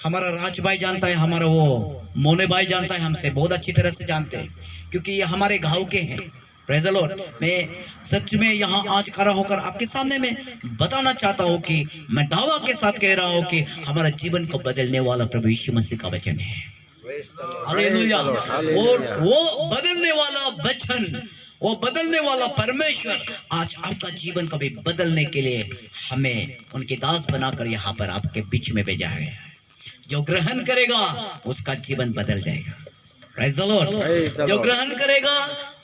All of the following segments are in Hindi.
हमारा राज भाई जानता है, हमारा वो मोने भाई जानता है, हमसे बहुत अच्छी तरह से जानते हैं, क्योंकि ये हमारे गांव के हैं। Praise the Lord. मैं सच में यहाँ आज खड़ा होकर आपके सामने में बताना चाहता हूँ कि मैं दावा के साथ कह रहा हूँ कि हमारा जीवन को बदलने वाला प्रभु यीशु मसीह का वचन है। हालेलुया। और वो बदलने वाला वचन, वो बदलने वाला परमेश्वर आज आपका जीवन को भी बदलने के लिए हमें उनके दास बनाकर यहाँ पर आपके बीच में भेजा है। जो ग्रहण करेगा उसका जीवन बदल जाएगा। Praise the Lord. जो ग्रहण करेगा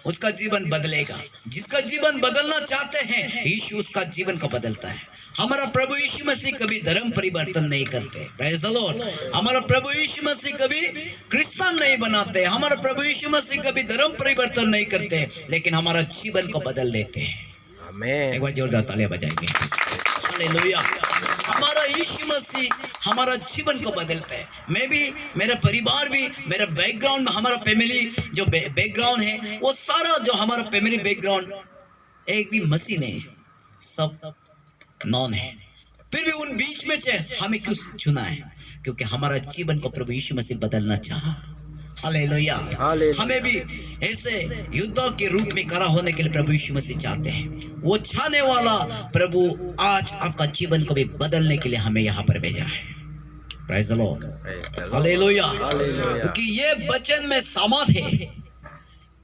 उसका जीवन बदलेगा। जिसका जीवन बदलना चाहते हैं, यीशु उसका जीवन को बदलता है। हमारा प्रभु यीशु मसीह कभी धर्म परिवर्तन नहीं करते। Praise the Lord. हमारा प्रभु यीशु मसीह कभी क्रिश्चियन नहीं बनाते। हमारा प्रभु यीशु मसीह कभी धर्म परिवर्तन नहीं करते, लेकिन हमारा जीवन को बदल देते हैं। आमीन। एक बार जोरदार तालियां बजाएंगे। हालेलुया। हमारा यीशु मसीह हमारा जीवन को बदलता है। मैं भी, मेरा परिवार भी, मेरा बैकग्राउंड, हमारा फैमिली जो बैकग्राउंड है, वो सारा जो हमारा फैमिली बैकग्राउंड एक भी मसीह नहीं, सब नॉन है। फिर भी उन बीच में से हमें क्यों चुना है? क्योंकि हमारा जीवन को प्रभु यीशु मसीह बदलना चाहा। हालेलुया। हमें भी ऐसे युद्ध के रूप में खड़ा होने के लिए प्रभु यीशु मसीह चाहते हैं। वो चाहने वाला प्रभु आज आपका जीवन को भी बदलने के लिए हमें यहाँ पर भेजा है। Praise the Lord. हालेलुया। क्योंकि ये वचन में सामर्थ है,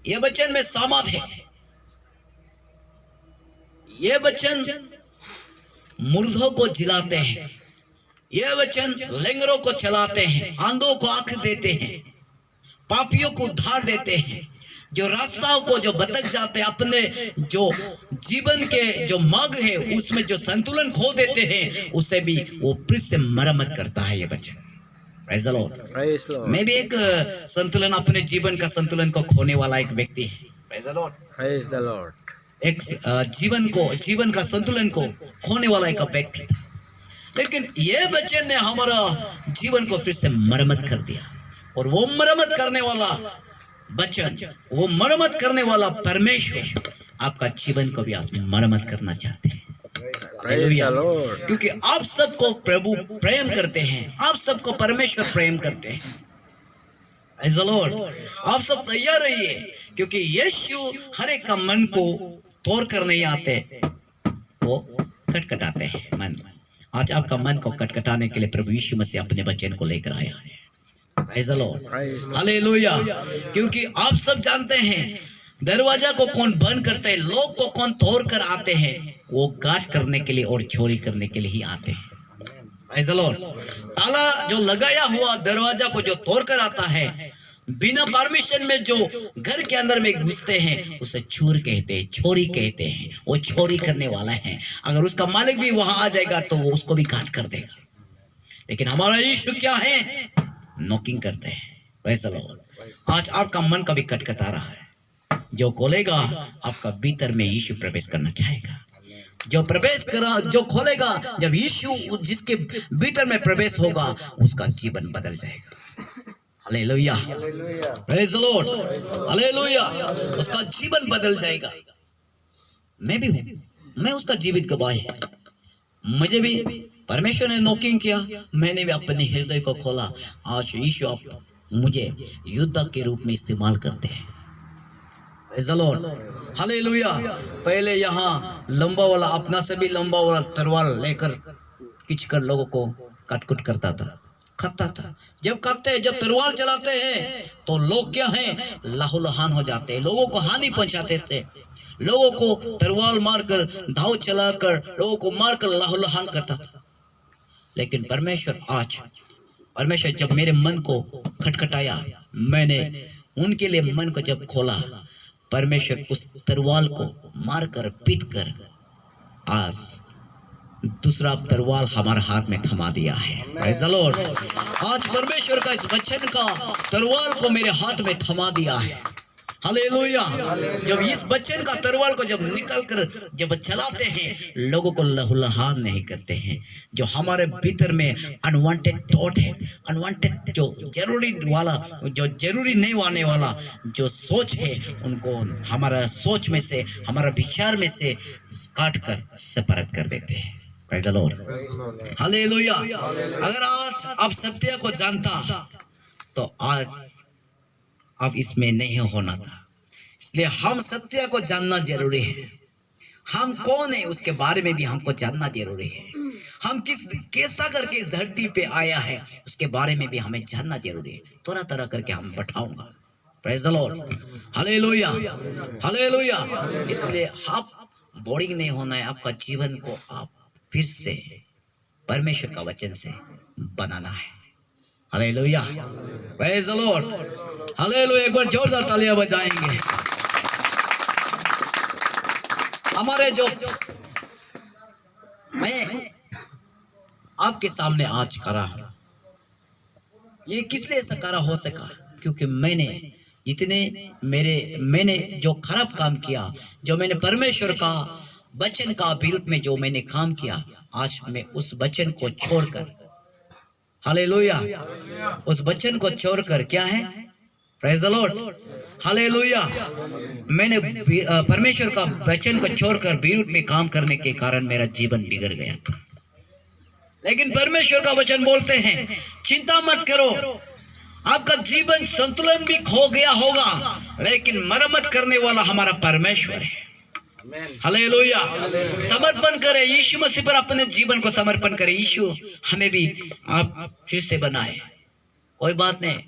ये वचन में सामर्थ है। ये वचन मुर्दों को जिलाते हैं, ये वचन लंगड़ों को चलाते हैं, अंधों को आंख देते हैं, पापियों को उद्धार देते हैं। जो रास्ताओं को जो भटक जाते हैं, अपने जो जीवन के जो मार्ग है उसमें जो संतुलन खो देते हैं, उसे भी वो फिर से मरम्मत करता है ये वचन। Praise the Lord. मैं भी एक संतुलन, अपने जीवन का संतुलन को खोने वाला एक व्यक्ति है। Praise the Lord. Praise the Lord. एक जीवन का संतुलन को खोने वाला एक व्यक्ति था, लेकिन ये वचन ने हमारा जीवन को फिर से मरम्मत कर दिया। और वो मरम्मत करने वाला वचन, वो मरम्मत करने वाला परमेश्वर आपका जीवन को भी आज मरम्मत करना चाहते हैं। हालेलुया। क्योंकि आप सबको प्रभु प्रेम करते हैं, आप सबको परमेश्वर प्रेम करते हैं। Praise the Lord. आप सब तैयार रहिए, क्योंकि यीशु हर एक का मन को तोड़ कर नहीं आते, वो कटकटाते हैं मन को। आज आपका मन को कटकटाने के लिए प्रभु यीशु मसीह अपने वचन को लेकर आया है। Praise the Lord. हालेलुया। क्योंकि आप सब जानते हैं दरवाजा को कौन बंद करते हैं, लोग को कौन तोड़ कर आते हैं, वो गाठ करने के लिए और चोरी करने के लिए ही आते हैं। Praise the Lord. ताला जो लगाया हुआ दरवाजा को जो तोड़ कर आता है, बिना परमिशन में जो घर के अंदर में घुसते हैं, उसे चोर कहते हैं, चोरी कहते हैं। वो चोरी करने वाला है। अगर उसका मालिक भी वहां आ जाएगा तो वो उसको भी काट कर देगा। लेकिन हमारा यीशु क्या है? नॉकिंग करते हैं। Praise the Lord. आज आपका मन कभी कटकटा रहा है, जो खोलेगा आपका भीतर में यीशु प्रवेश करना चाहेगा। जो प्रवेश करा, जो खोलेगा, जब यीशु जिसके भीतर में प्रवेश होगा, उसका जीवन बदल जाएगा। Hallelujah. Praise the Lord. Hallelujah. उसका जीवन बदल जाएगा। मैं भी हूँ, मैं उसका जीवित गवाह है। मुझे भी परमेश्वर ने नॉकिंग किया, मैंने भी अपने हृदय को खोला। आज यीशु आप मुझे युद्ध के रूप में इस्तेमाल करते हैं। Praise the Lord. हालेलुया। पहले यहाँ लंबा वाला, अपना से भी लंबा वाला तलवार लेकर खींच कर लोगों को काट-कुट करता था, खाता था। जब तलवार चलाते हैं तो लोग क्या हैं? लहूलुहान हो जाते हैं, लोगों को हानि पहुंचाते थे। लोगों को तलवार मारकर, धाव चलाकर, लोगों को मारकर लहूलुहान करता था। लेकिन परमेश्वर जब मेरे मन को खटखटाया, मैंने उनके लिए मन को जब खोला, परमेश्वर उस तलवार को मारकर, पीट कर आज दूसरा तलवार हमारे हाथ में थमा दिया है। Praise the Lord. आज परमेश्वर का इस वचन का तलवार को मेरे हाथ में थमा दिया है। हालेलुया। जब इस वचन का तलवार को जब निकल कर जब चलाते हैं, लोगों को लहूलुहान नहीं करते हैं। जो हमारे भीतर में अनवांटेड थॉट है, अनवांटेड जो जरूरी नहीं आने वाला जो सोच है, उनको हमारा सोच में से, हमारा विचार में से काट कर सेपरेट कर देते हैं। Praise the Lord, hallelujah. अगर आज आप सत्य को जानता तो आज आप इसमें नहीं होना था। इसलिए हम सत्य को जानना जरूरी है। हम कौन है उसके बारे में भी हमको जानना जरूरी है। हम कैसा करके इस धरती पे आया है उसके बारे में भी हमें जानना जरूरी है। तरह तरह करके हम बैठाऊंगा। Praise the Lord, hallelujah, hallelujah. इसलिए आप बोरिंग नहीं होना है। आपका जीवन को आप फिर से परमेश्वर का वचन से बनाना है। Hallelujah, praise the Lord, hallelujah. एक बार जोरदार तालियां बजाएंगे। हमारे जो मैं आपके सामने आज खड़ा हूं, ये किस लिए ऐसा करा हो सका? क्योंकि मैंने जो खराब काम किया, जो मैंने परमेश्वर का वचन का विरुद्ध में जो मैंने काम किया, आज मैं उस वचन को छोड़कर, हालेलुया, उस वचन को छोड़कर क्या है, प्रेज़ द लॉर्ड, हालेलुया, मैंने परमेश्वर का वचन को छोड़कर विरुद्ध में काम करने के कारण मेरा जीवन बिगड़ गया। लेकिन परमेश्वर का वचन बोलते हैं, चिंता मत करो, आपका जीवन संतुलन भी खो गया होगा, लेकिन मरम्मत करने वाला हमारा परमेश्वर है। हालेलुया। समर्पण करें, यीशु मसीह पर अपने जीवन को समर्पण करें। यीशु हमें भी आप फिर से बनाए। कोई बात नहीं,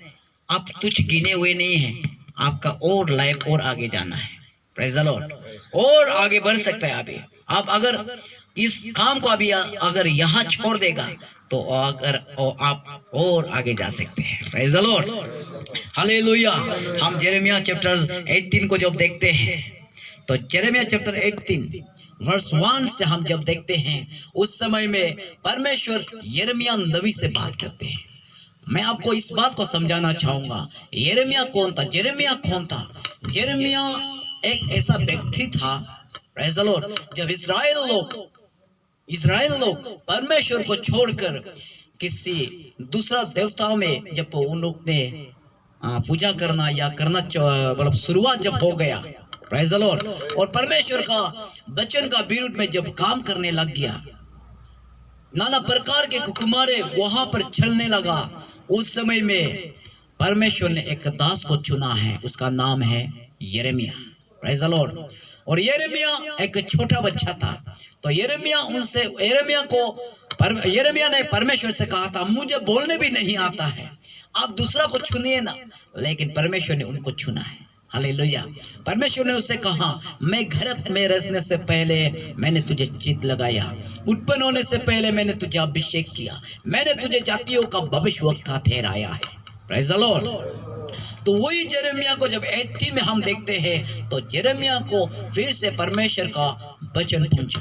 आप कुछ गिने हुए नहीं हैं। आपका और लाइफ और आगे जाना है। प्रेज़ द लॉर्ड, और आगे बढ़ सकता है। अभी आप अगर इस काम को अभी अगर यहाँ छोड़ देगा तो अगर आप और आगे जा सकते हैं। Praise the Lord, hallelujah. हम यिर्मयाह चैप्टर 18 को जब देखते हैं तो यिर्मयाह चैप्टर 18 वर्स 1 से हम जब देखते हैं, उस समय में परमेश्वर यिर्मयाह नबी से बात करते हैं। मैं आपको इस बात को समझाना चाहूंगा, यिर्मयाह कौन था? यिर्मयाह कौन था? यिर्मयाह एक ऐसा व्यक्ति था, प्रेज़ द लॉर्ड, जब इस्राएल लोग परमेश्वर को छोड़कर किसी दूसरा देवताओं में जब उन लोग ने पूजा करना या करना मतलब शुरुआत जब हो गया, प्रेज़ द लॉर्ड, और परमेश्वर का वचन का विरुद्ध में जब काम करने लग गया, नाना प्रकार के कुकुमारे वहां पर चलने लगा, उस समय में परमेश्वर ने एक दास को चुना है, उसका नाम है यिर्मयाह। Praise the Lord. और यिर्मयाह एक छोटा बच्चा था। तो यिर्मयाह ने परमेश्वर से कहा था, मुझे बोलने भी नहीं आता है, आप दूसरा को चुनिए ना। लेकिन परमेश्वर ने उनको चुना है। हालेलुया। परमेश्वर ने उससे कहा, मैं गर्भ में रचने से पहले मैंने तुझे चित लगाया, उत्पन्न होने से पहले मैंने तुझे अभिषेक किया, मैंने तुझे जातियों का भविष्यवक्ता ठहराया है। Praise the Lord. तो वही यिर्मयाह को जब 18 में हम देखते हैं तो यिर्मयाह को फिर से परमेश्वर का वचन पहुंचा,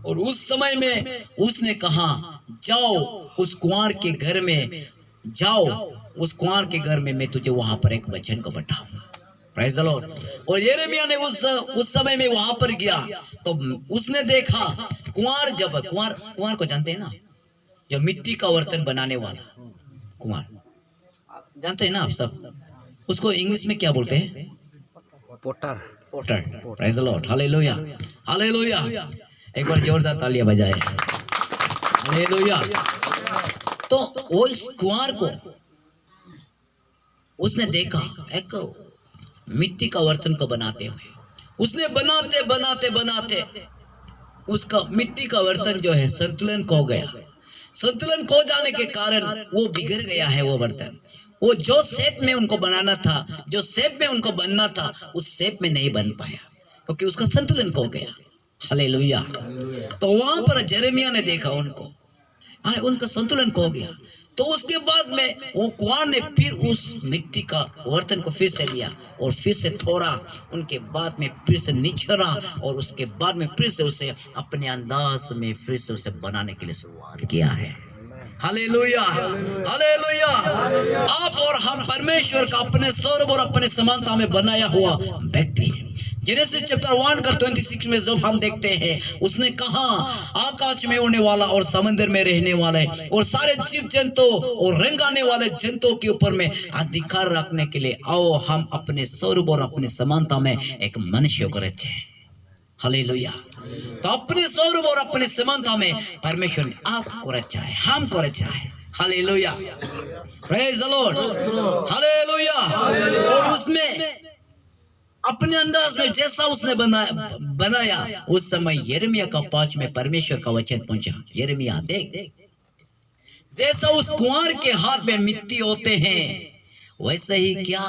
और उस समय में उसने कहा, जाओ उस कुंवार के घर में, जाओ उस कुंवार के घर में, मैं तुझे वहां पर एक वचन को बैठाऊंगा। Praise the Lord. और यिर्मयाह ने उस समय में वहां पर गया तो उसने देखा कुंवार को जानते हैं ना, जो मिट्टी का बर्तन बनाने वाला कुंवार, जानते हैं ना आप सब, उसको इंग्लिश में क्या बोलते हैं? पोटर। Praise the Lord, hallelujah, hallelujah. एक बार जोरदार तालियां बजाए, हालेलुया। तो वो इस कुंवार को उसने देखा, एक मिट्टी का बर्तन को बनाते हुए, उसने बनाते उसका मिट्टी का बर्तन जो है संतुलन खो गया। संतुलन खो जाने के कारण वो बिगड़ गया है। वो बर्तन, वो जो शेप में उनको बनाना था, जो शेप में उनको बनना था, उस शेप में नहीं बन पाया, क्योंकि उसका संतुलन खो गया। हालेलुया। तो वहां पर यिर्मयाह ने देखा उनको, अरे उनका संतुलन खो गया। तो उसके बाद में वो कुंवार ने फिर उस मिट्टी का बर्तन को फिर से लिया और फिर से थोड़ा, उनके बाद में फिर से निछरा, और उसके बाद में फिर से उसे अपने अंदाज में फिर से उसे बनाने के लिए शुरुआत किया है। Hallelujah, hallelujah. आप और हम परमेश्वर का अपने स्वरूप और अपने समानता में बनाया हुआ व्यक्ति है। जेनेसिस चैप्टर 1 का 26 में जब हम देखते हैं, उसने कहा, आकाश में उड़ने वाला और समुद्र में रहने वाले और सारे जीव जंतु और रेंगाने वाले जंतुओं के ऊपर में अधिकार रखने के लिए आओ हम अपने स्वरूप और अपने समानता में एक मनुष्य को रचे। हालेलुया। तो अपने स्वरूप और अपने समानता में परमेश्वर ने आपको रचा है, हमको रचा है। Hallelujah, praise the Lord, hallelujah. और उसमें अपने अंदाज में जैसा उसने बनाया उस समय यिर्मयाह का 5 में परमेश्वर का वचन पहुंचा, यिर्मयाह देख, जैसा उस कुंवार के हाथ में मिट्टी होते हैं वैसे ही क्या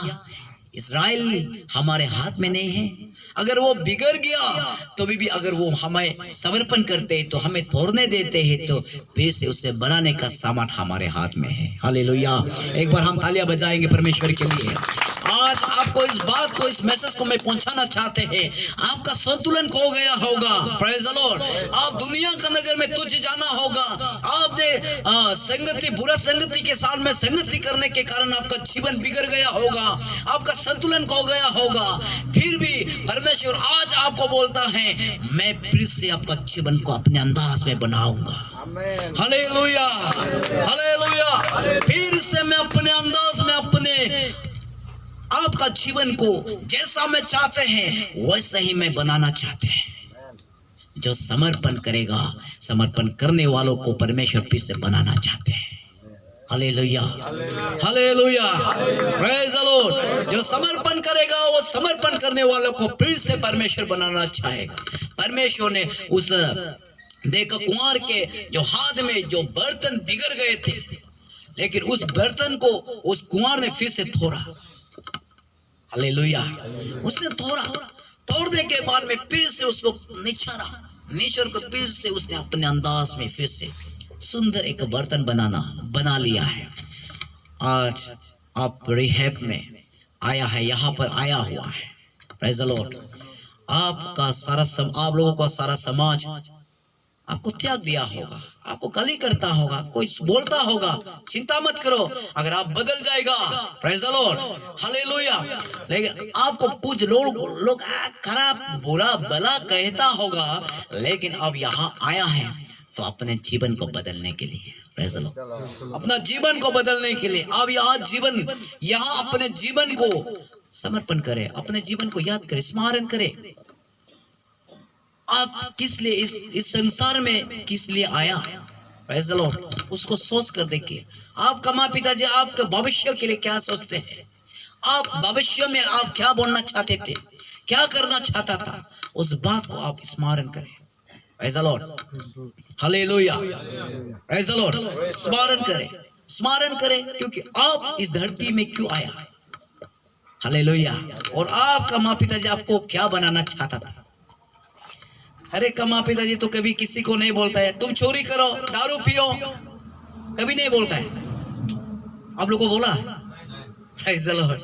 इस्राएल हमारे हाथ में नहीं है? अगर वो बिगड़ गया तो भी अगर वो हमें समर्पण करते हैं तो हमें तोड़ने देते हैं तो फिर से उसे बनाने का सामर्थ हमारे हाथ में है। हालेलुया। एक बार हम तालियां बजाएंगे परमेश्वर के लिए। आज आपको इस बात को, इस मैसेज को मैं पहुंचाना चाहते हैं, आपका संतुलन खो गया होगा। Praise the Lord. आप दुनिया का नजर में तुच्छ जाना होगा। आपने संगति, बुरा संगति के साथ में संगति करने के कारण आपका जीवन बिगड़ गया होगा, आपका संतुलन खो गया होगा। फिर भी परमेश्वर आज आपको बोलता है, मैं फिर से आपका जीवन को अपने अंदाज में बनाऊंगा। Hallelujah, hallelujah. फिर से मैं अपने अंदाज में, अपने आपका जीवन को जैसा मैं चाहते हैं वैसे ही मैं बनाना चाहते हैं। जो समर्पण करेगा, समर्पण करने वालों को परमेश्वर फिर से बनाना चाहते हैं। Hallelujah, hallelujah, praise the Lord. जो समर्पण करेगा वो समर्पण करने वालों को फिर से परमेश्वर बनाना चाहेगा। परमेश्वर ने उस देखा कुंवार के जो हाथ में जो बर्तन बिगड़ गए थे, लेकिन उस बर्तन को उस कुंवार ने फिर से तोड़ा। हालेलुया। उसने तोड़ने के बाद में फिर से उसको निचोड़ को फिर से उसने अपने अंदाज में फिर से सुंदर एक बर्तन बना लिया है। आज आप रिहैब में आया है, यहाँ पर आया हुआ है। Praise the Lord. आप लोगों का सारा समाज आपको त्याग दिया होगा, आपको गाली करता होगा, कोई बोलता होगा। चिंता मत करो, अगर आप बदल जाएगा। Praise the Lord, hallelujah. लेकिन आपको कुछ लोग खराब, बुरा, भला कहता होगा, लेकिन अब यहाँ आया है तो अपने जीवन को बदलने के लिए, प्रेज द लॉर्ड, अपना जीवन को बदलने के लिए अब यहाँ अपने जीवन को समर्पण करे, अपने जीवन को याद करे, स्मरण करे। आप किस लिए इस संसार में किस लिए आया? Praise the Lord. उसको सोच कर देखिए। आपका माँ पिताजी आपके भविष्य के लिए क्या सोचते हैं? आप भविष्य में आप क्या बोलना चाहते थे, क्या करना चाहता था, उस बात को आप स्मरण करें। Praise the Lord, hallelujah, praise the Lord. स्मरण करें क्योंकि आप इस धरती में क्यों आया। हालेलुया। और आपका माँ पिताजी आपको क्या बनाना चाहता था। अरे का माँ पिताजी तो कभी किसी को नहीं बोलता है तुम चोरी करो, दारू पियो, कभी नहीं बोलता है। आप लोगों को बोला? Praise the Lord,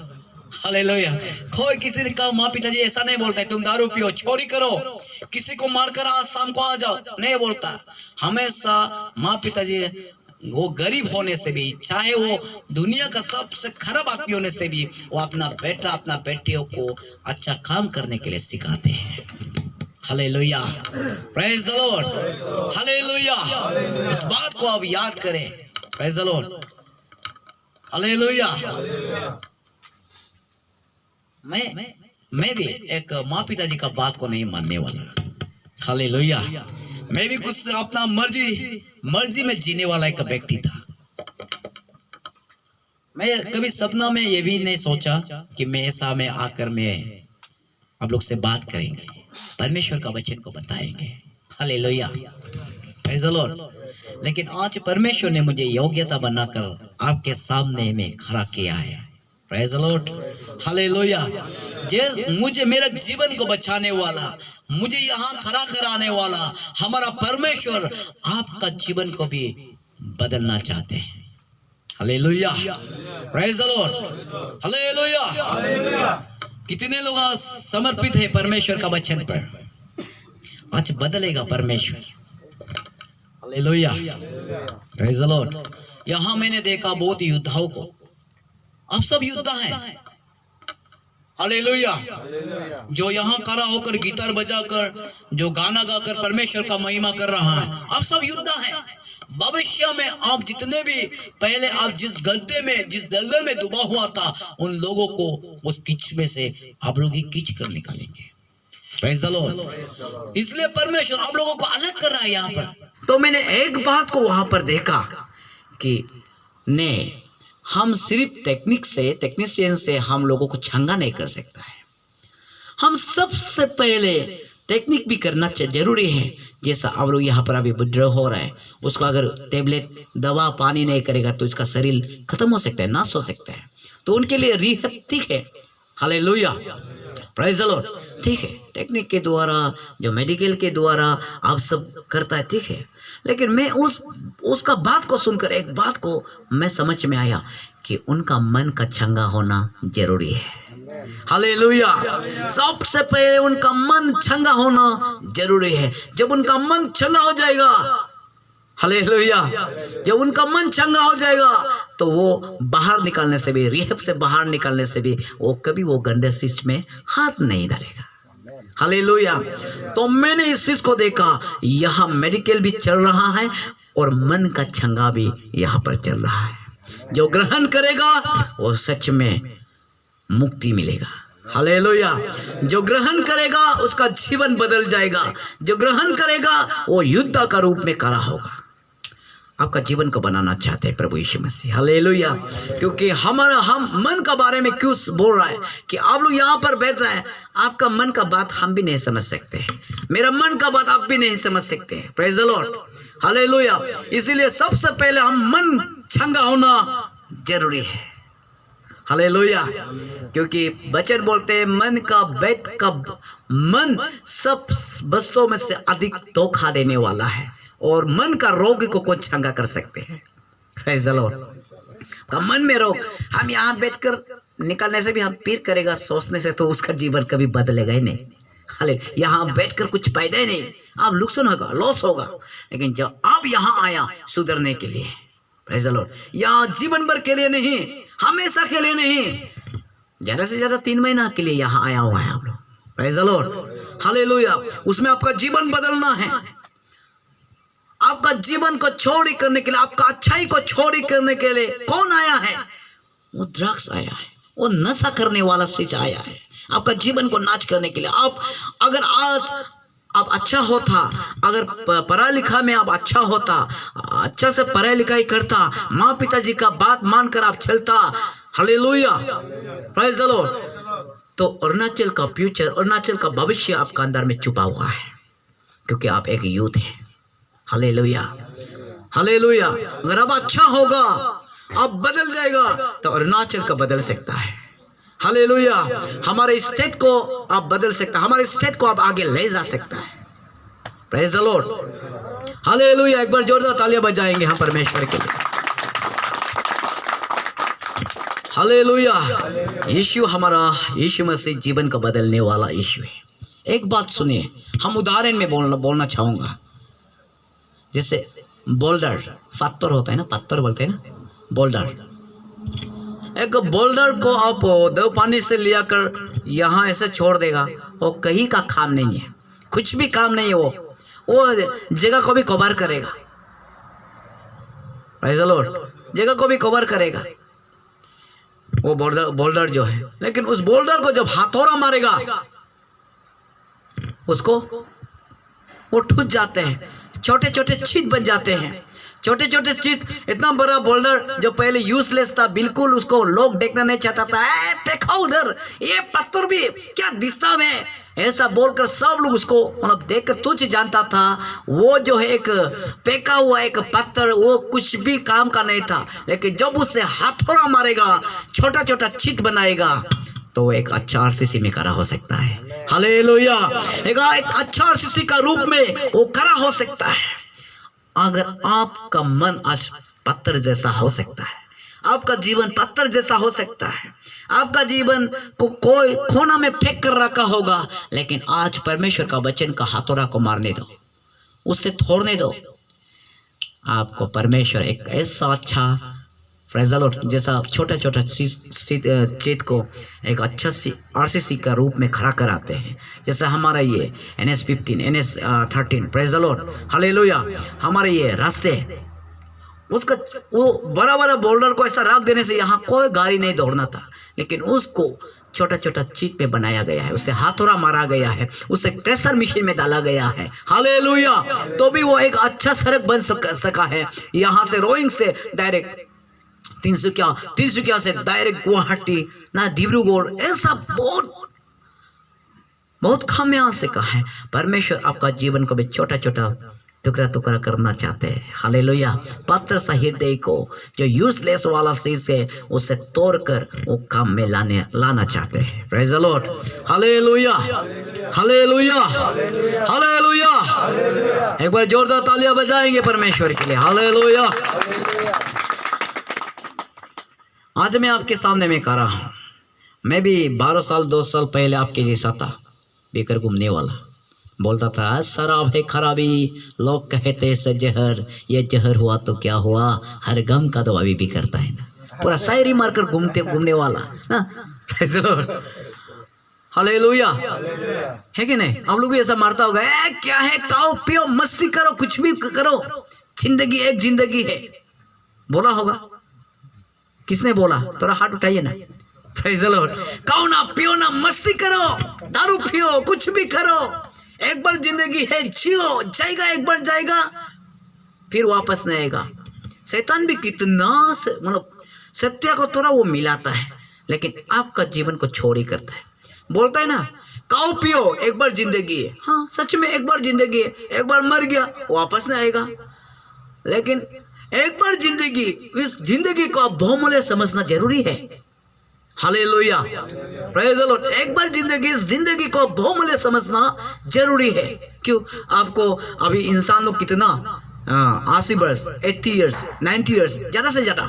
hallelujah. कोई किसी का माँ पिताजी ऐसा नहीं बोलता है तुम दारू पियो, चोरी करो, किसी को मारकर आज शाम को आ जाओ, नहीं बोलता। हमेशा माँ पिताजी वो गरीब होने से भी, चाहे वो दुनिया का सबसे खराब आदमी होने से भी, वो अपना बेटा, अपना बेटियों को अच्छा काम करने के लिए सिखाते हैं। Hallelujah, praise the Lord, hallelujah. इस बात को आप याद करें। Praise the Lord, hallelujah. मैं भी एक माँ पिताजी का बात को नहीं मानने वाला। हालेलुया। मैं भी कुछ अपना मर्जी में जीने वाला एक व्यक्ति था। मैं कभी सपना में ये भी नहीं सोचा कि मैं ऐसा में आकर मैं आप लोग से बात करेंगे, परमेश्वर का वचन को बताएंगे। Hallelujah, praise the Lord. लेकिन आज परमेश्वर ने मुझे योग्यता बनाकर आपके सामने में खड़ा किया है। Praise the Lord, hallelujah. मुझे मेरा जीवन को बचाने वाला, मुझे यहाँ खड़ा कराने वाला हमारा परमेश्वर आपका जीवन को भी बदलना चाहते हैं। Hallelujah, praise the Lord, hallelujah. कितने लोग समर्पित है परमेश्वर का वचन पर? आज बदलेगा परमेश्वर। Hallelujah, praise the Lord. यहाँ मैंने देखा बहुत योद्धाओं को, अब सब योद्धा हैं। हालेलुया। जो यहाँ खड़ा होकर गिटार बजाकर, जो गाना गाकर परमेश्वर का महिमा कर रहा है, अब सब योद्धा हैं। भविष्य में आप जितने भी पहले आप जिस गड्ढे में, जिस दलदल में डूबा हुआ था, उन लोगों को उस कीच में से आप लोग ही खींच कर निकालेंगे। Praise the Lord. इसलिए परमेश्वर आप लोगों को अलग कर रहा है यहाँ पर। तो मैंने एक बात को वहां पर देखा कि ने हम सिर्फ टेक्नीशियन से हम लोगों को छंगा नहीं कर सकता है। हम सबसे पहले टेक्निक भी करना जरूरी है। जैसा आप लोग यहाँ पर अभी विड्रॉ हो रहा है, उसको अगर टेबलेट दवा पानी नहीं करेगा तो इसका शरीर खत्म हो सकता है, नाश हो सकता है। तो उनके लिए रिहैब ठीक है, हालेलुया, प्रेज़ द लॉर्ड, ठीक है। टेक्निक के द्वारा, जो मेडिकल के द्वारा आप सब करता है, ठीक है। लेकिन मैं उसका बात को सुनकर एक बात को मैं समझ में आया कि उनका मन का छंगा होना जरूरी है। हालेलुया। सबसे पहले उनका मन छंगा होना जरूरी है। जब उनका मन छंगा हो जाएगा, हालेलुया, जब उनका मन चंगा हो जाएगा तो वो बाहर निकालने से भी, रिहब से बाहर निकालने से भी वो कभी वो गंदे चीज में हाथ नहीं डालेगा। हालेलुया। तो मैंने इस चीज को देखा, यहाँ मेडिकल भी चल रहा है और मन का छंगा भी यहाँ पर चल रहा है। जो ग्रहण करेगा वो सच में मुक्ति मिलेगा। हालेलुया। जो ग्रहण करेगा उसका जीवन बदल जाएगा। जो ग्रहण करेगा वो युद्ध का रूप में खड़ा होगा। आपका जीवन को बनाना चाहते हैं प्रभु यीशु मसीह, हालेलुया। क्योंकि हम मन का बारे में क्यों बोल रहा है कि आप लोग यहाँ पर बैठ रहे हैं, आपका मन का बात हम भी नहीं समझ सकते हैं, मेरा मन का बात आप भी नहीं समझ सकते हैं, प्रेज़ द लॉर्ड, हालेलुया। इसीलिए सबसे पहले हम मन चंगा होना जरूरी है, हालेलुया। क्योंकि वचन बोलते हैं मन सब वस्तुओं में से अधिक धोखा देने वाला है और मन का रोग को कौन चंगा कर सकते हैं, प्रेज़ द लॉर्ड। का मन में रोग, हम यहाँ बैठकर निकलने से भी हम पीर करेगा सोचने से, तो उसका जीवन कभी बदलेगा ही नहीं। हाले यहाँ बैठकर कुछ फायदा ही नहीं, आप नुकसान होगा, लॉस होगा। लेकिन जब आप यहाँ आया सुधरने के लिए, प्रेज़ द लॉर्ड, यहाँ जीवन भर के लिए नहीं, हमेशा के लिए नहीं, ज्यादा से ज्यादा 3 महीना के लिए यहाँ आया हुआ है आप लोग, प्रेज़ द लॉर्ड, हालेलुया। उसमें आपका जीवन बदलना है। आपका जीवन को चोरी करने के लिए, आपका अच्छाई को चोरी करने के लिए कौन आया है? वो ड्रग्स आया है, वो नशा करने वाला चीज आया है आपका जीवन को नाश करने के लिए। आप अगर आज आप अच्छा होता, अगर पढ़ा लिखा में आप अच्छा होता, अच्छा से पढ़ाई लिखाई करता, माँ पिताजी का बात मानकर आप चलता, हालेलुया, प्रेज़ द लॉर्ड, तो अरुणाचल का फ्यूचर, अरुणाचल का भविष्य आपका अंदर में छुपा हुआ है। क्योंकि आप एक यूथ है, हालेलुया, हालेलुया। अगर अब अच्छा होगा, अब बदल जाएगा, तो अरुणाचल का बदल सकता है, हालेलुया। हमारे स्टेट को आप बदल सकता है, हमारे स्टेट को आप आगे ले जा सकता है, प्रेज़ द लॉर्ड, हालेलुया। एक बार जोरदार तालियां बजाएंगे हम परमेश्वर के लिए, हालेलुया। यीशु हमारा, यीशु मसीह जीवन का बदलने वाला यीशु है। एक बात सुनिए, हम उदाहरण में बोलना चाहूंगा। जैसे बोल्डर, पत्थर होता है ना, पत्थर बोलते हैं ना, बोल्डर। एक बोल्डर को आप दो पानी से लिया कर यहाँ ऐसे छोड़ देगा, वो कहीं का काम नहीं है, कुछ भी काम नहीं है। वो जगह को भी कवर करेगा, प्रेज़ द लॉर्ड, जगह को भी कवर करेगा वो बोल्डर जो है। लेकिन उस बोल्डर को जब हथौड़ा मारेगा, उसको वो टूट जाते हैं, छोटे छोटे चीज बन जाते हैं, छोटे छोटे चीज। इतना बड़ा बोल्डर जो पहले यूजलेस था, बिल्कुल उसको लोग देखना नहीं चाहता था, देखो उधर ये पत्थर भी क्या दिखता है, ऐसा बोलकर सब लोग उसको मतलब देखकर तुच्छ जानता था। वो जो है एक फेंका हुआ एक पत्थर, वो कुछ भी काम का नहीं था। लेकिन जब उससे हथौड़ा मारेगा, छोटा छोटा चीज बनाएगा, तो वो एक अच्छा आरसीसी में खड़ा हो सकता है, हालेलुया। एक अच्छा आरसीसी का रूप में वो खड़ा हो सकता है। अगर आपका मन आज पत्थर जैसा हो सकता है, आपका जीवन पत्थर जैसा हो सकता है, आपका जीवन को कोई कोना में फेंक कर रखा होगा, लेकिन आज परमेश्वर का वचन का हथौड़ा को मारने दो, उससे तोड़ने दो। आपको परमेश्वर एक ऐसा अच्छा, प्रेज़ द लॉर्ड, जैसा छोटा छोटा चीज को एक अच्छा सी आरसीसी का रूप में खड़ा कराते हैं। जैसे हमारा ये NS-15, NS-13, praise the Lord, hallelujah. हमारे ये रास्ते, उसका वो बड़ा बड़ा बोल्डर को ऐसा रख देने से यहाँ कोई गाड़ी नहीं दौड़ना था, लेकिन उसको छोटा छोटा चीज पे बनाया गया है, उसे हाथौड़ा मारा गया है, उसे क्रेशर मशीन में डाला गया है, हालेलुया, तो भी वो एक अच्छा सड़क बन सका है। यहाँ से रोइंग से डायरेक्ट तिनसुकिया से डायरेक्ट गुवाहाटी ना डिब्रूगढ़, ऐसा बहुत खामियां से कहा है। परमेश्वर आपका जीवन को भी छोटा छोटा टुकड़ा टुकड़ा करना चाहते हैं, हालेलुया। पत्थर सा हृदय को जो यूजलेस वाला चीज है उसे तोड़कर वो काम में लाना चाहते हैं। Praise the Lord, hallelujah, hallelujah, hallelujah. एक बार जोरदार तालियां बजाएंगे परमेश्वर के लिए, हालेलुया। आज मैं आपके सामने में कह रहा हूं, मैं भी 12 साल 2 साल पहले आपके जैसा था, बेकर घूमने वाला, बोलता था शराब है खराबी, लोग कहते से जहर, ये जहर हुआ तो क्या हुआ, हर गम का दवा भी करता है ना, पूरा शायरी मारकर घूमने वाला ना। हालेलुया, है कि नहीं? आप लोग भी ऐसा मारता होगा, क्या है, खाओ पियो मस्ती करो, कुछ भी करो, जिंदगी एक जिंदगी है, बोला होगा। किसने बोला? थोड़ा हाथ उठाइए ना। Praise the Lord. खाओ ना पियो ना, मस्ती करो, दारू पियो, कुछ भी करो, एक बार जिंदगी है, जियो, जाएगा, एक बार जाएगा फिर वापस नहीं आएगा। शैतान भी कितना मतलब सत्य को थोड़ा वो मिलाता है, लेकिन आपका जीवन को चोरी करता है। बोलता है ना, खाओ पियो, एक बार जिंदगी है। हाँ सच में एक बार जिंदगी है, एक बार मर गया वापस नहीं आएगा, लेकिन एक बार जिंदगी, इस जिंदगी को आप बहुमूल्य समझना जरूरी है। Hallelujah, praise the Lord. एक बार जिंदगी, इस जिंदगी को बहुमूल्य समझना जरूरी है। क्यों? आपको अभी इंसान लोग कितना 80 वर्ष, 80 इयर्स, 90 इयर्स, ज्यादा से ज्यादा,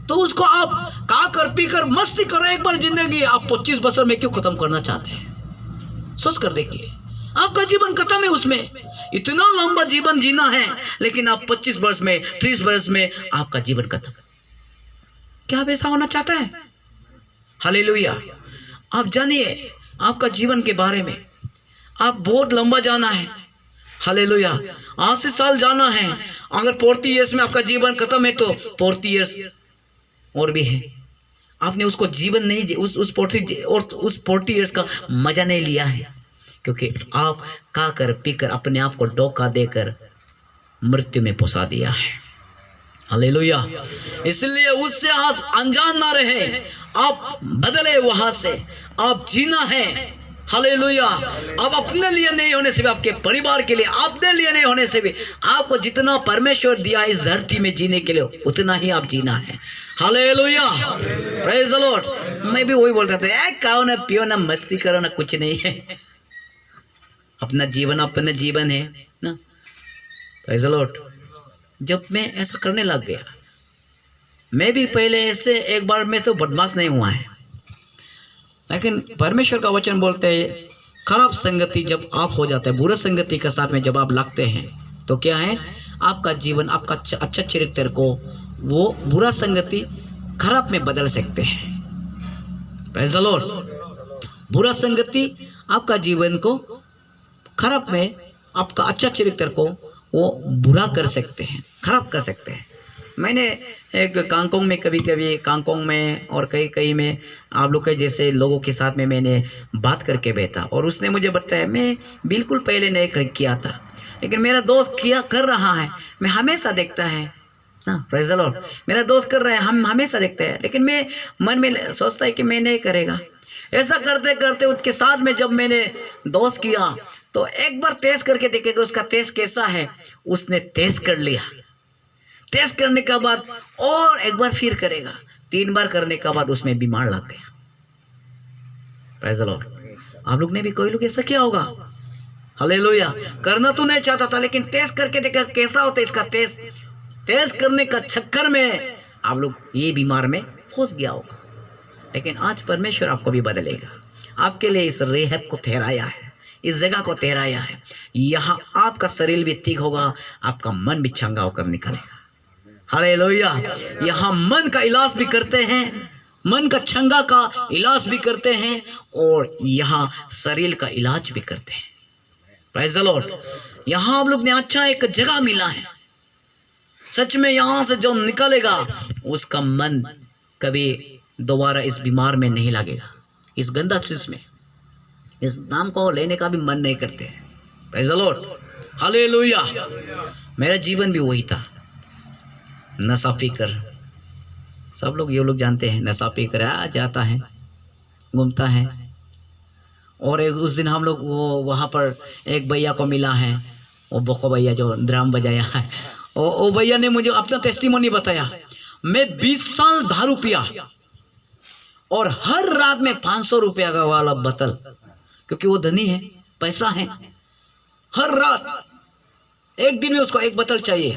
तो उसको आप खाकर पीकर मस्ती करो, एक बार जिंदगी, आप 25 वर्ष में क्यों खत्म करना चाहते हैं? सोच कर देखिए, आपका जीवन खत्म है, उसमें इतना लंबा जीवन जीना है, लेकिन आप 25 वर्ष में, 30 वर्ष में आपका जीवन खत्म। क्या आप ऐसा होना चाहता है? हालेलुया। आप जानिए आपका जीवन के बारे में, आप बहुत लंबा जाना है, हालेलुया, 80 साल जाना है। अगर 40 इयर्स में आपका जीवन खत्म है तो 40 इयर्स और भी है, आपने उसको जीवन नहीं, उस 40 इयर्स का मजा नहीं लिया है, क्योंकि आप खाकर पीकर अपने आप को धोखा देकर मृत्यु में पहुंचा दिया है। हालेलुया। इसलिए उससे आप अनजान ना रहे, आप बदले वहां से, आप जीना है। हालेलुया। अब अपने लिए नहीं होने से भी, आपके परिवार के लिए, अपने लिए नहीं होने से भी, आपको जितना परमेश्वर दिया इस धरती में जीने के लिए, उतना ही आप जीना है। Hallelujah, praise the Lord. मैं भी वही बोलता था, खाओ ना पियो ना मस्ती करो ना, कुछ नहीं है, अपना जीवन अपना जीवन है ना। Praise the Lord. जब मैं ऐसा करने लग गया, मैं भी पहले ऐसे एक बार में तो बदमाश नहीं हुआ है, लेकिन परमेश्वर का वचन बोलते हैं, खराब संगति जब आप हो जाते हैं, बुरा संगति के साथ में जब आप लगते हैं, तो क्या है, आपका जीवन, आपका अच्छा चरित्र को वो बुरा संगति खराब में बदल सकते हैं। Praise the Lord. बुरा संगति आपका जीवन को खराब में, आपका अच्छा चरित्र को वो बुरा कर सकते हैं, खराब कर सकते हैं। मैंने एक कांगकोंग में, कभी कांगकोंग में और कई में आप लोग के जैसे लोगों के साथ में मैंने बात करके बैठा, और उसने मुझे बताया, मैं बिल्कुल पहले नहीं किया था, लेकिन मेरा दोस्त कर रहा है, मैं हमेशा देखता है ना। Praise the Lord. मेरा दोस्त कर रहा है, हम हमेशा देखते हैं, लेकिन मैं मन में सोचता है कि मैं नहीं करेगा। ऐसा करते करते उसके साथ में जब मैंने दोस्त किया, तो एक बार टेस्ट करके देखेगा उसका टेस्ट कैसा है। उसने टेस्ट कर लिया, टेस्ट करने के बाद और एक बार फिर करेगा, 3 बार करने के बाद उसमें बीमार लग गया। Praise the Lord. आप लोग ने भी, कोई लोग ऐसा किया होगा। हालेलुया। करना तो नहीं चाहता था, लेकिन टेस्ट करके देखा कैसा होता है इसका टेस्ट करने का चक्कर में आप लोग ये बीमार में फंस गया होगा। लेकिन आज परमेश्वर आपको भी बदलेगा, आपके लिए इस रेहब को ठहराया है, इस जगह को ठहराया है। यहाँ आपका शरीर भी ठीक होगा, आपका मन भी चंगा होकर निकलेगा। हालेलुया। यहाँ मन का इलाज भी करते हैं, मन का चंगा का इलाज भी करते हैं, और यहाँ शरीर का इलाज भी करते हैं। Praise the Lord. यहाँ आप लोग ने अच्छा एक जगह मिला है। सच में यहाँ से जो निकलेगा, उसका मन कभी दोबारा इस बीमार में नहीं लगेगा। इस गंदा चीज में, इस नाम को लेने का भी मन नहीं करते हैं। Praise the Lord, hallelujah. मेरा जीवन भी वही था, नशा पीकर। सब लोग ये लोग जानते हैं, नशा पीकर आ जाता है, घूमता है। और एक उस दिन हम लोग वो वहाँ पर एक भैया को मिला है, वो बोको भैया जो ड्रम बजाया है, वो भैया ने मुझे अपना टेस्टिमोनी बताया। मैं 20 साल दारू पिया और हर रात में 500 रुपया का वाला बोतल, क्योंकि वो धनी है, पैसा है, हर रात एक दिन में उसको एक बोतल चाहिए,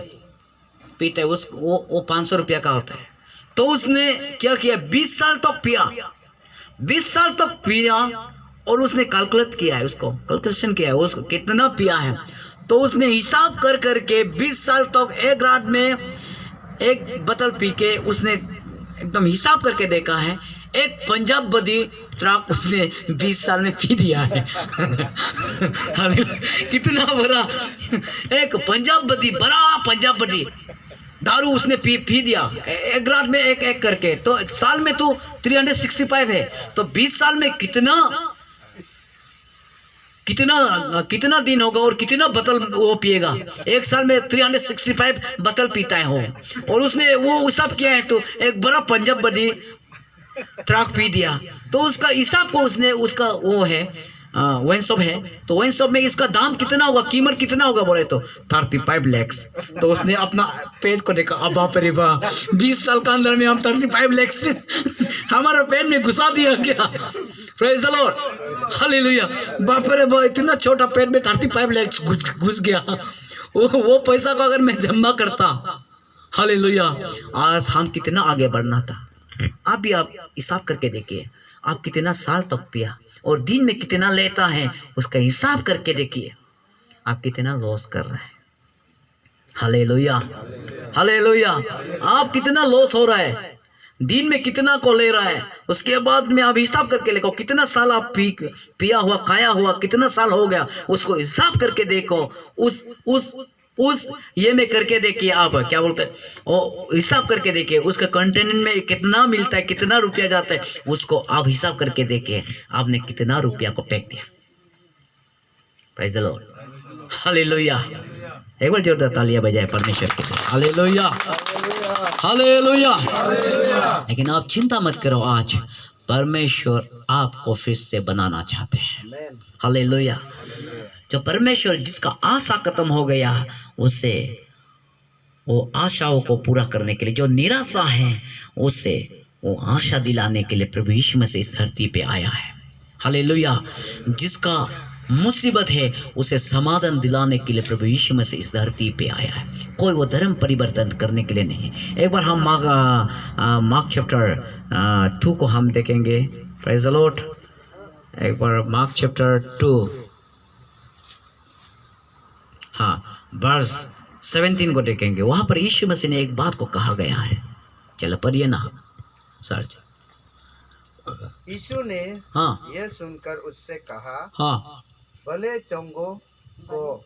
पीते वो 500 रुपया का होता है। तो उसने क्या किया, 20 साल तक पिया, 20 साल तक पिया, और उसने कैलकुलेट किया है, उसको कैलकुलेशन किया है उसको कितना पिया है। तो उसने हिसाब कर करके 20 साल तक एक रात में एक बोतल पी के उसने एकदम हिसाब करके देखा है, एक पंजाब बदी ट्रक उसने 20 साल में पी दिया है। कितना बड़ा एक पंजाब बदी, बड़ा पंजाब बदी दारू उसने पी दिया एक रात में, एक एक करके। तो साल में तो 365 है, तो 20 साल में कितना दिन होगा और कितना बोतल वो पिएगा। एक साल में 365 बोतल पीता है वो। और उसने वो सब किया है, तो एक बड़ा पंजाब बदी ट्रक पी दिया। तो उसका हिसाब को उसने, उसका वो है वाइन शॉप है, तो वाइन शॉप में इसका दाम कितना होगा, कीमत कितना होगा बोले तो 35 लाख। तो उसने अपना पेट को देखा, अब बाप रे बाप, 20 साल का अंदर में हम 35 लाख से हमारे पेट में घुसा दिया क्या। Praise the Lord, hallelujah. बाप रे बाप, इतना छोटा पेट में 35 लाख घुस गया। वो पैसा को अगर मैं जमा करता, हालेलुया, आज हम कितना आगे बढ़ना था। आप भी आप हिसाब करके देखिए, आप कितना साल तक पिया और दिन में कितना लेता है, उसका हिसाब करके देखिए आप कितना लॉस कर रहे हैं। Hallelujah, hallelujah. आप कितना लॉस हो रहा है, दिन में कितना को ले रहा है, उसके बाद में आप हिसाब करके देखो कितना साल आप पिया हुआ, खाया हुआ कितना साल हो गया, उसको हिसाब करके देखो। उस ये में करके देखिए, आप क्या बोलते हैं, और हिसाब करके देखिए उसका कंटेनर में कितना मिलता है, कितना रुपया जाता है, उसको आप हिसाब करके देखिए आपने कितना रुपया को फेंक दिया। Praise the Lord, hallelujah. एक बार जोरदार तालियां बजाए परमेश्वर के लिए, हालेलुया, हालेलुया। लेकिन आप चिंता मत करो, आज परमेश्वर आपको फिर से बनाना चाहते हैं। हालेलुया। जो परमेश्वर जिसका आशा खत्म हो गया, उससे वो आशाओं को पूरा करने के लिए, जो निराशा है उससे वो आशा दिलाने के लिए प्रभु यीशु मसीह इस धरती पे आया है। हालेलुया। जिसका मुसीबत है उसे समाधान दिलाने के लिए प्रभु यीशु मसीह इस धरती पे आया है, कोई वो धर्म परिवर्तन करने के लिए नहीं। एक बार हम मार्क चैप्टर 2 को हम देखेंगे। Praise the Lord. एक बार मार्क चैप्टर 2, हाँ, वर्स 17 को देखेंगे। वहां पर यीशु मसीह ने एक बात को कहा गया है। चलो पढ़िए ना सर्च। यीशु ने हाँ, यह सुनकर उससे कहा, हाँ, भले चंगों को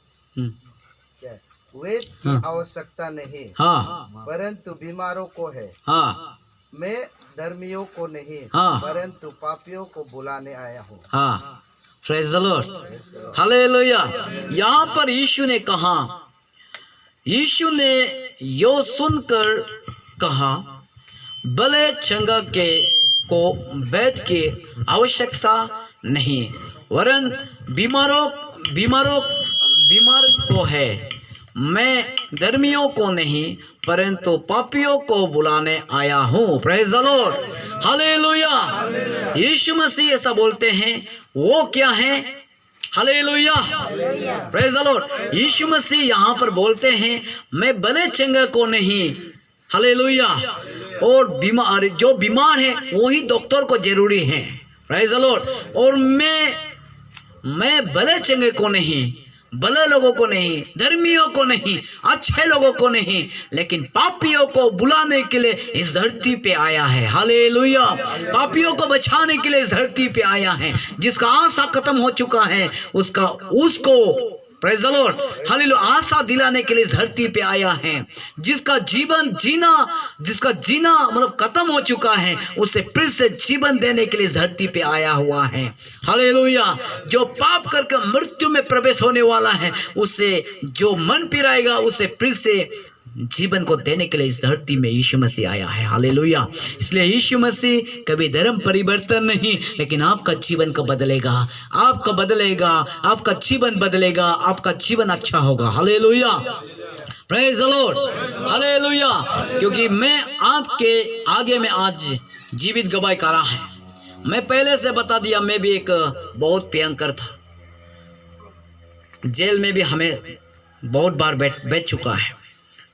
वेद की आवश्यकता नहीं, हाँ, परंतु बीमारों को है। हाँ, मैं धर्मियों को नहीं, हाँ, परंतु पापियों को बुलाने आया हूँ। हाँ। Praise the Lord, hallelujah. यहाँ पर यीशु ने कहा, यीशु ने यो सुनकर कहा, भले चंगा के को वैद्य की आवश्यकता नहीं, वरन बीमार को है। मैं धर्मियों को नहीं, परंतु पापियों को बुलाने आया हूँ। Praise the Lord, hallelujah. Yeshu Masih ऐसा बोलते हैं, वो क्या है? Hallelujah, praise the Lord. Yeshu Masih यहाँ पर बोलते हैं, मैं भले चंगा को नहीं, हालेलुया, और जो बीमार है वही डॉक्टर को जरूरी है। Praise the Lord. और मैं भले चंगे को नहीं, भले लोगों को नहीं, धर्मियों को नहीं, अच्छे लोगों को नहीं, लेकिन पापियों को बुलाने के लिए इस धरती पे आया है। हालेलुया। पापियों को बचाने के लिए इस धरती पे आया है। जिसका आशा खत्म हो चुका है उसको प्रेज द लॉर्ड, हालेलुया। आशा दिलाने के लिए धरती पे आया है। जिसका जीना मतलब खत्म हो चुका है, उसे फिर से जीवन देने के लिए धरती पे आया हुआ है। हालेलुया। जो पाप करके मृत्यु में प्रवेश होने वाला है, उसे जो मन फिराएगा उसे फिर से जीवन को देने के लिए इस धरती में यीशु मसीह आया है। हालेलुया। इसलिए यीशु मसीह कभी धर्म परिवर्तन नहीं, लेकिन आपका जीवन को बदलेगा, आपका जीवन बदलेगा, आपका जीवन अच्छा होगा। Hallelujah, praise the Lord, hallelujah. क्योंकि मैं आपके आगे में आज जीवित गवाही कर रहा है। मैं पहले से बता दिया, मैं भी एक बहुत भयंकर था। जेल में भी हमें बहुत बार बैठ चुका है।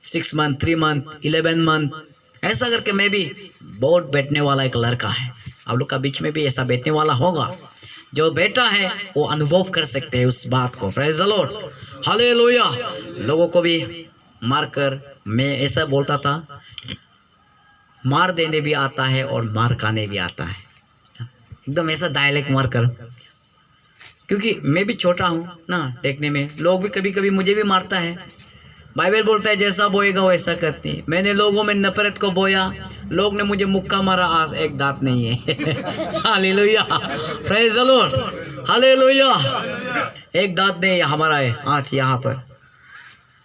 6 मंथ, 3 मंथ, 11 मंथ, ऐसा करके मैं भी बहुत बैठने वाला एक लड़का है। आप लोग का बीच में भी ऐसा बैठने वाला होगा। जो बैठा है वो अनुभव कर सकते हैं उस बात को। Praise the Lord, hallelujah. लोगों को भी मारकर, मैं ऐसा बोलता था, मार देने भी आता है और मार खाने भी आता है, एकदम ऐसा डायलेक्ट मारकर। क्योंकि मैं भी छोटा हूँ ना देखने में, लोग भी कभी कभी मुझे भी मारता है। बाइबल बोलता है जैसा बोएगा वैसा करते हैं। मैंने लोगों में नफरत को बोया, लोग ने मुझे मुक्का मारा, आज एक दांत नहीं है। Hallelujah, praise the Lord, hallelujah. एक दांत नहीं है हमारा है आज यहाँ पर।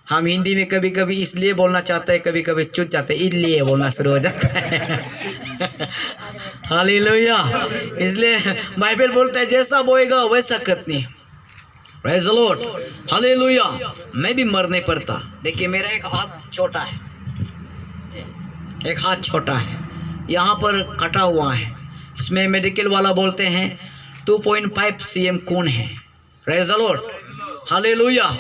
हम हिंदी में कभी कभी इसलिए बोलना चाहते हैं, कभी कभी चुप जाते हैं, इसलिए बोलना शुरू हो जाता है। हालेलुया। इसलिए बाइबल बोलता है जैसा बोएगा वैसा करते हैं। Praise the Lord, hallelujah. मैं भी मरने पर था। देखिए मेरा एक हाथ छोटा है, एक हाथ छोटा है, यहाँ पर कटा हुआ है। इसमें मेडिकल वाला बोलते हैं 2.5 cm खून है। Praise the Lord, hallelujah.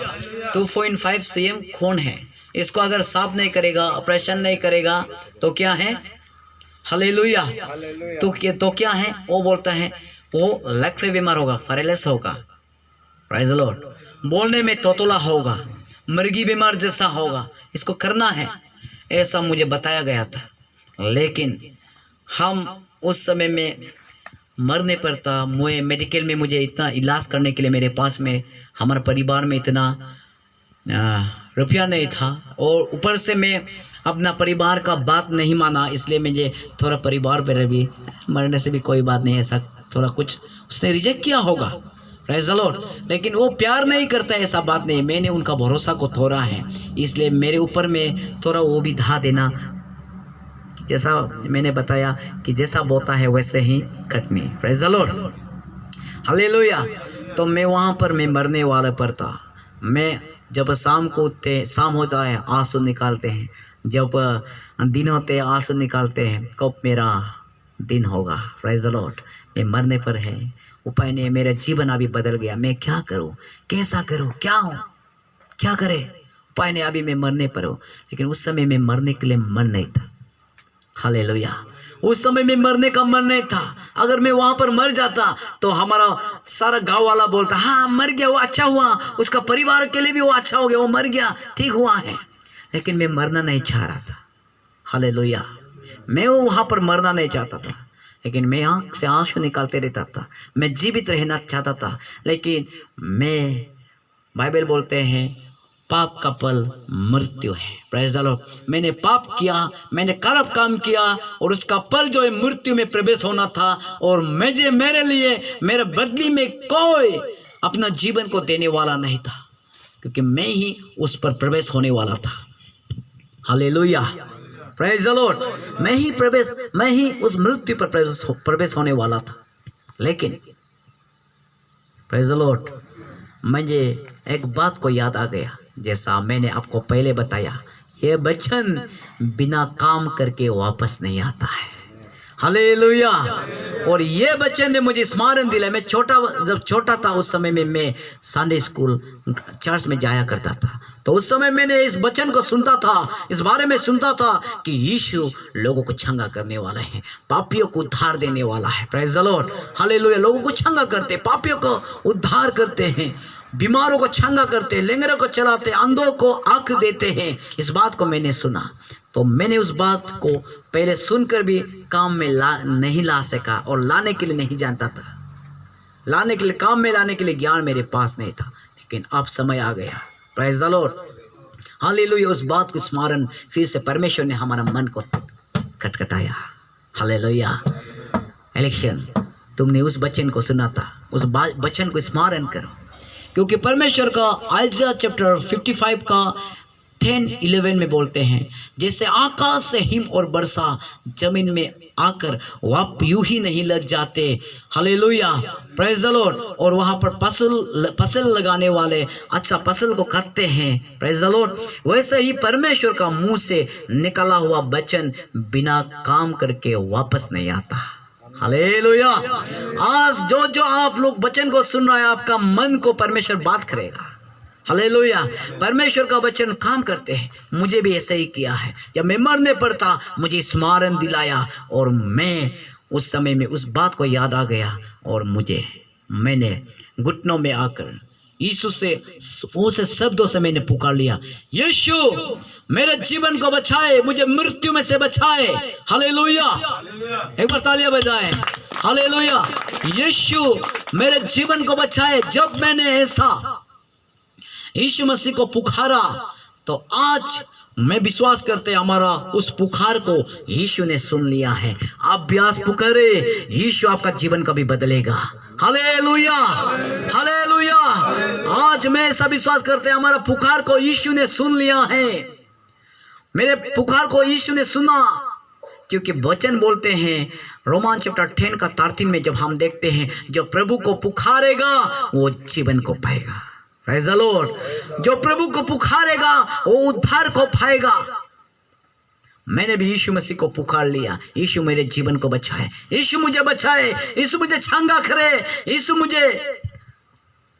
2.5 cm खून है। इसको अगर साफ नहीं करेगा, ऑपरेशन नहीं करेगा तो क्या है? हालेलुया। तो क्या है? वो बोलता है वो लक पे बीमार होगा, फरेलेस होगा। Praise the Lord. बोलने में तोतला होगा, मुर्गी बीमार जैसा होगा। इसको करना है, ऐसा मुझे बताया गया था। लेकिन हम उस समय में मरने पर था। मुझे मेडिकल में मुझे इतना इलाज करने के लिए मेरे पास में, हमारे परिवार में इतना रुपया नहीं था। और ऊपर से मैं अपना परिवार का बात नहीं माना, इसलिए मुझे थोड़ा परिवार पर भी मरने से भी कोई बात नहीं, ऐसा थोड़ा कुछ उसने रिजेक्ट किया होगा। Praise the Lord. लेकिन वो प्यार नहीं करता, ऐसा बात नहीं। मैंने उनका भरोसा को तोड़ा है, इसलिए मेरे ऊपर में थोड़ा वो भी धा देना। जैसा मैंने बताया कि जैसा बोता है वैसे ही कटनी। Praise the Lord, hallelujah. तो मैं वहाँ पर मैं मरने वाले पर था। मैं जब शाम को उठते, शाम हो जाए आंसू निकालते हैं, जब दिन होते आंसू निकालते हैं, कब मेरा दिन होगा। Praise the Lord. मैं मरने पर है, उपाय नहीं। मेरा जीवन अभी बदल गया। मैं क्या करूं, कैसा करूं, क्या हूं, क्या करे, उपाय नहीं। अभी मैं मरने पर हूं। लेकिन उस समय में मरने के लिए मन नहीं था। हालेलुया। उस समय में मरने का मन नहीं था। अगर मैं वहां पर मर जाता तो हमारा सारा गांव वाला बोलता, हाँ मर गया, वो अच्छा हुआ, उसका परिवार के लिए भी वो अच्छा हो गया, वो मर गया, ठीक हुआ है। लेकिन मैं मरना नहीं चाह रहा था। हालेलुया। मैं वहां पर मरना नहीं चाहता था, लेकिन मैं आँख से आंसू निकालते रहता था। मैं जीवित रहना चाहता था। लेकिन मैं, बाइबल बोलते हैं पाप का फल मृत्यु है। Praise the Lord. मैंने पाप किया, मैंने खराब काम किया, और उसका फल जो है मृत्यु में प्रवेश होना था। और मेरे लिए मेरे बदली में कोई अपना जीवन को देने वाला नहीं था, क्योंकि मैं ही उस पर प्रवेश होने वाला था। Hallelujah, praise the Lord. मैं ही उस मृत्यु पर प्रवेश होने वाला था। लेकिन प्रेज द लॉर्ड, मुझे एक बात को याद आ गया, जैसा मैंने आपको पहले बताया, ये वचन बिना काम करके वापस नहीं आता है। हालेलुया। और ये वचन ने मुझे स्मरण दिलाया। मैं जब छोटा था उस समय में मैं संडे स्कूल चर्च में जाया करता था। तो उस समय मैंने इस वचन को सुनता था, इस बारे में सुनता था कि यीशु लोगों को छंगा करने वाला है, पापियों को उद्धार देने वाला है। Praise the Lord, hallelujah. लोगों को छंगा करते, पापियों को उद्धार करते हैं, बीमारों को छंगा करते, लंगड़ों को चलाते, अंधों को आंख देते हैं। इस बात को मैंने सुना। तो मैंने उस बात को पहले सुनकर भी काम में नहीं ला सका, और लाने के लिए नहीं जानता था। काम में लाने के लिए ज्ञान मेरे पास नहीं था। लेकिन अब समय आ गया। Praise the Lord, hallelujah. उस बात को स्मरण फिर से परमेश्वर ने हमारा मन को खटखटाया। हालेलुया। इलेक्शन, तुमने उस वचन को सुना था, उस वचन को स्मरण करो, क्योंकि परमेश्वर का आइज़ाया चैप्टर 55 का 10-11 में बोलते हैं, जैसे आकाश से हिम और वर्षा जमीन में आकर वहाँ यूं ही नहीं लग जाते, हालेलुया, प्रेज द लॉर्ड, और वहाँ पर फसल लगाने वाले अच्छा फसल को काटते हैं, प्रेज द लॉर्ड, वैसे ही परमेश्वर का मुंह से निकला हुआ वचन बिना काम करके वापस नहीं आता। हालेलुया। आज जो आप लोग वचन को सुन रहे हैं, आपका मन को परमेश्वर बात करेगा। हालेलुया। परमेश्वर का वचन काम करते हैं। मुझे भी ऐसा ही किया है। जब मैं मरने पर था, मुझे स्मरण दिलाया और मैं उस समय में उस बात को याद आ गया और मैंने घुटनों में आकर यीशु से उस शब्दों से मैंने पुकार लिया, यीशु मेरे जीवन को बचाए, मुझे मृत्यु में से बचाए। हालेलुया। एक बार तालियां बजाएं। हालेलुया। यीशु मेरे जीवन को बचाए। जब मैंने ऐसा यीशु मसीह को पुकारा, तो आज मैं विश्वास करते हमारा उस पुकार को यीशु ने सुन लिया है। आप भी आज पुकारे, यीशु आपका जीवन कभी बदलेगा। हालेलुया। हालेलुया। आज मैं ऐसा विश्वास करते हमारा पुकार को यीशु ने सुन लिया है। मेरे पुकार को यीशु ने सुना, क्योंकि वचन बोलते हैं रोमान चैप्टर 10 का 13 में, जब हम देखते हैं जो प्रभु को पुकारेगा वो जीवन को पाएगा। Praise the Lord. जो प्रभु को पुकारेगा वो उद्धार को पाएगा। मैंने भी यीशु मसीह को पुकार लिया, यीशु मेरे जीवन को बचाए, यीशु मुझे बचाए, यीशु मुझे छांगा करे, यीशु मुझे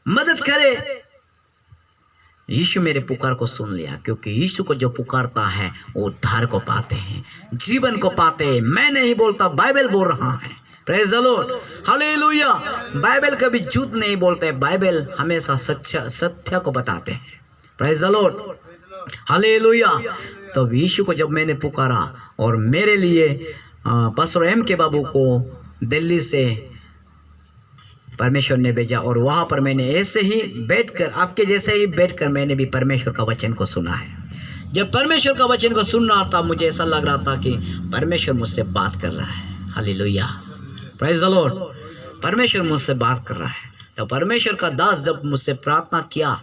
मदद करे। यीशु मेरे पुकार को सुन लिया, क्योंकि यीशु को जो पुकारता है वो उद्धार को पाते हैं, जीवन को पाते हैं। मैं नहीं बोलता, बाइबल बोल रहा है। Praise the Lord. Hallelujah. Bible कभी झूठ नहीं बोलते, बाइबल हमेशा सत्य को बताते हैं। Praise the Lord. हालेलुया। तो यीशु को जब मैंने पुकारा और मेरे लिए पास्टर एम के बाबू को दिल्ली से परमेश्वर ने भेजा, और वहाँ पर मैंने ऐसे ही बैठकर, आपके जैसे ही बैठकर मैंने भी परमेश्वर का वचन को सुना है। जब परमेश्वर का वचन को सुन रहा था, मुझे ऐसा लग रहा था कि परमेश्वर मुझसे बात कर रहा है। हालेलुया। Praise the Lord. परमेश्वर मुझसे बात कर रहा है। तो परमेश्वर का दास जब मुझसे प्रार्थना किया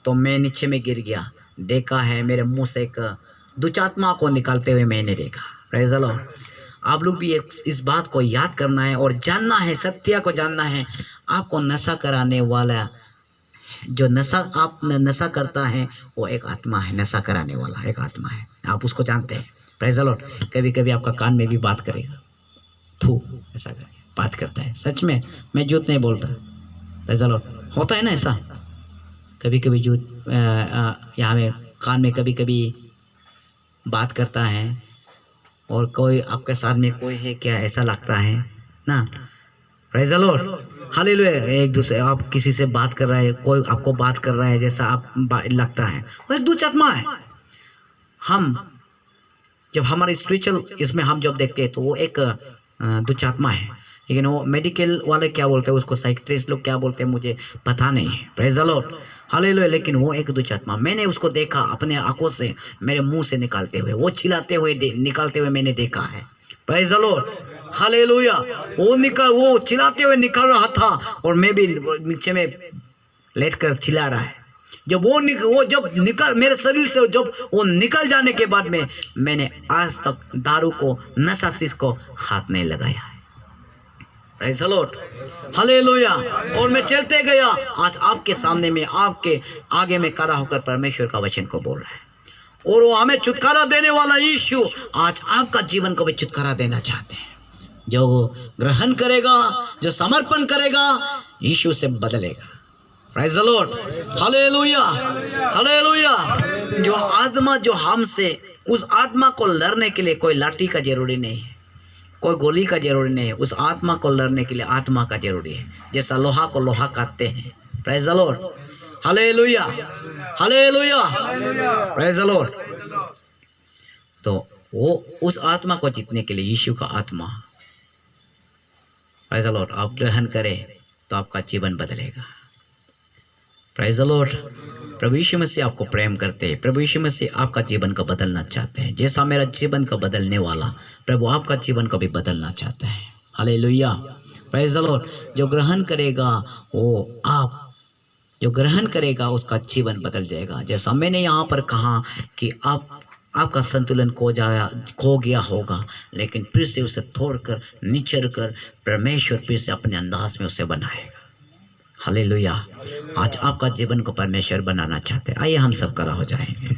तो मैं नीचे में गिर गया। देखा है मेरे मुंह से एक दुष्टात्मा को निकालते हुए मैंने देखा। Praise the Lord. आप लोग भी इस बात को याद करना है और जानना है, सत्य को जानना है। आपको नशा कराने वाला, जो नशा करता है वो एक आत्मा है, नशा कराने वाला एक आत्मा है। आप उसको जानते हैं। Praise the Lord. कभी कभी आपका कान में भी बात करेगा, थू ऐसा करके बात करता है। सच में, मैं झूठ नहीं बोलता। Praise the Lord. होता है ना ऐसा, कभी कभी झूठ यहाँ में कान में कभी कभी बात करता है, और कोई आपके साथ में कोई है क्या ऐसा लगता है ना। Praise the Lord. हालेलुया। एक दूसरे, आप किसी से बात कर रहे हैं, कोई आपको बात कर रहा है जैसा आप लगता है, वो एक दुष्टात्मा है। हम जब हमारे स्पिरिचुअल इसमें हम जब देखते हैं तो वो एक दुष्टात्मा है, लेकिन वो मेडिकल वाले क्या बोलते हैं उसको, साइकियाट्रिस्ट लोग क्या बोलते हैं मुझे पता नहीं है। Praise the Lord. हालेलुया। लेकिन वो एक दुष्टात्मा, मैंने उसको देखा अपने आंखों से, मेरे मुंह से निकालते हुए, वो चिल्लाते हुए निकालते हुए मैंने देखा है। Praise the Lord. हालेलुया। वो चिल्लाते हुए निकल रहा था और मैं भी नीचे में लेटकर चिल्ला रहा है। जब वो जब निकल मेरे शरीर से जब वो निकल जाने के बाद में मैंने आज तक दारू को, नशा शीश को हाथ नहीं लगाया है। Praise the Lord. हालेलुया। और मैं चलते गया, आज आपके सामने में, आपके आगे में खड़ा होकर परमेश्वर का वचन को बोल रहा है, और वो हमें छुटकारा देने वाला यीशु आज आपका जीवन को भी छुटकारा देना चाहते हैं। जो ग्रहण करेगा, जो समर्पण करेगा, यीशु से बदलेगा। Praise the Lord. Hallelujah. Hallelujah. जो आत्मा जो हमसे, उस आत्मा को लड़ने के लिए कोई लाठी का जरूरी नहीं है, कोई गोली का जरूरी नहीं है। उस आत्मा को लड़ने के लिए आत्मा का जरूरी है, जैसा लोहा को लोहा काटते हैं। Praise the Lord. Hallelujah. Hallelujah. Praise the Lord. तो वो उस आत्मा को जीतने के लिए यीशु का आत्मा, प्रेज़ द लॉर्ड, आप ग्रहण करें तो आपका जीवन बदलेगा। Praise the Lord. प्रभु यीशु मसीह आपको प्रेम करते हैं। प्रभु यीशु मसीह आपका जीवन को बदलना चाहते हैं। जैसा मेरा जीवन को बदलने वाला प्रभु आपका जीवन को भी बदलना चाहते हैं। Hallelujah, praise the Lord. जो ग्रहण करेगा वो आप जो ग्रहण करेगा उसका जीवन बदल जाएगा। जैसा मैंने यहाँ पर कहा कि आपका संतुलन खो गया होगा, लेकिन फिर से उसे तोड़कर निचर कर परमेश्वर फिर से अपने अंदाज में उसे बनाएगा। हालेलुया। आज आपका जीवन को परमेश्वर बनाना चाहते हैं। आइए हम सब खड़ा हो जाएंगे।